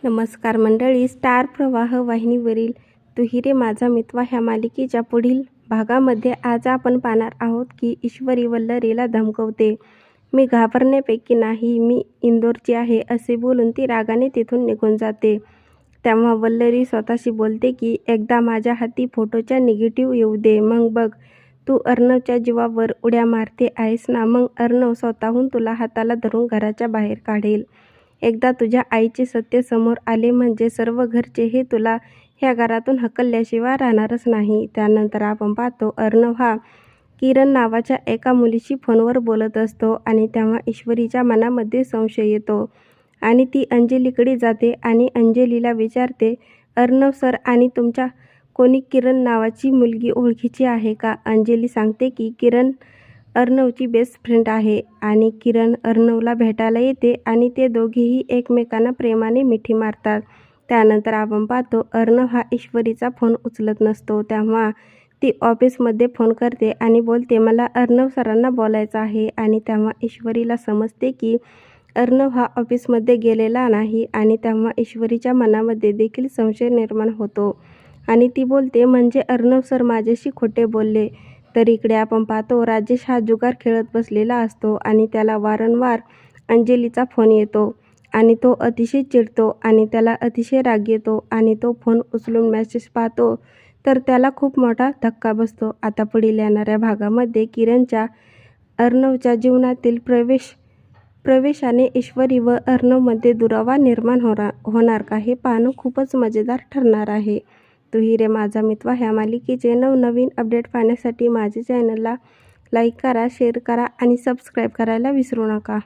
नमस्कार मंडळी, स्टार प्रवाह वाहिनीवरील तू ही रे माझा मितवा ह्या मालिकेच्या पुढील भागामध्ये आज आपण पाहणार आहोत की ईश्वरी वल्लरीला धमकवते. मी घाबरण्यापैकी नाही, मी इंदोरची आहे असे बोलून ती रागाने तिथून निघून जाते. तेव्हा वल्लरी स्वतःशी बोलते की एकदा माझ्या हाती फोटोच्या निगेटिव्ह येऊ दे, मग बघ. तू अर्णवच्या जीवावर उड्या मारते आहेस ना, मग अर्णव स्वतःहून तुला हाताला धरून घराच्या बाहेर काढेल. एकदा तुझ्या आईचे सत्य समोर आले म्हणजे सर्व घरचे हे तुला ह्या घरातून हकलल्याशिवाय राहणारच नाही. त्यानंतर आपण पाहतो अर्णव हा किरण नावाच्या एका मुलीशी फोनवर बोलत असतो आणि तेव्हा ईश्वरीच्या मनामध्ये संशय येतो आणि ती अंजलीकडे जाते आणि अंजलीला विचारते, अर्णव सर आणि तुमच्या कोणी किरण नावाची मुलगी ओळखीची आहे का? अंजली सांगते की किरण अर्णवची बेस्ट फ्रेंड आहे आणि किरण अर्णवला भेटायला येते आणि ते दोघेही एकमेकांना प्रेमाने मिठी मारतात. त्यानंतर आपण पाहतो अर्णव हा ईश्वरीचा फोन उचलत नसतो. तेव्हा ती ऑफिसमध्ये फोन करते आणि बोलते, मला अर्णव सरांना बोलायचं आहे. आणि तेव्हा ईश्वरीला समजते की अर्णव हा ऑफिसमध्ये गेलेला नाही आणि तेव्हा ईश्वरीच्या मनामध्ये देखील संशय निर्माण होतो आणि ती बोलते, म्हणजे अर्णव सर माझ्याशी खोटे बोलले. तर इकडे आपण पाहतो राजेश हा जुगार खेळत बसलेला असतो आणि त्याला वारंवार अंजलीचा फोन येतो आणि तो अतिशय चिडतो आणि त्याला अतिशय राग येतो आणि तो फोन उचलून मेसेज पाहतो तर त्याला खूप मोठा धक्का बसतो. आता पुढील येणाऱ्या भागामध्ये किरणच्या अर्णवच्या जीवनातील प्रवेशाने ईश्वरी व अर्णवमध्ये दुरावा निर्माण होणार का हे पाहणं खूपच मजेदार ठरणार आहे. तू ही रे माझा मितवा ह्या मालिकेचे नवनवीन अपडेट पाहण्यासाठी माझ्या चॅनलला लाईक करा, शेअर करा आणि सबस्क्राईब करायला विसरू नका.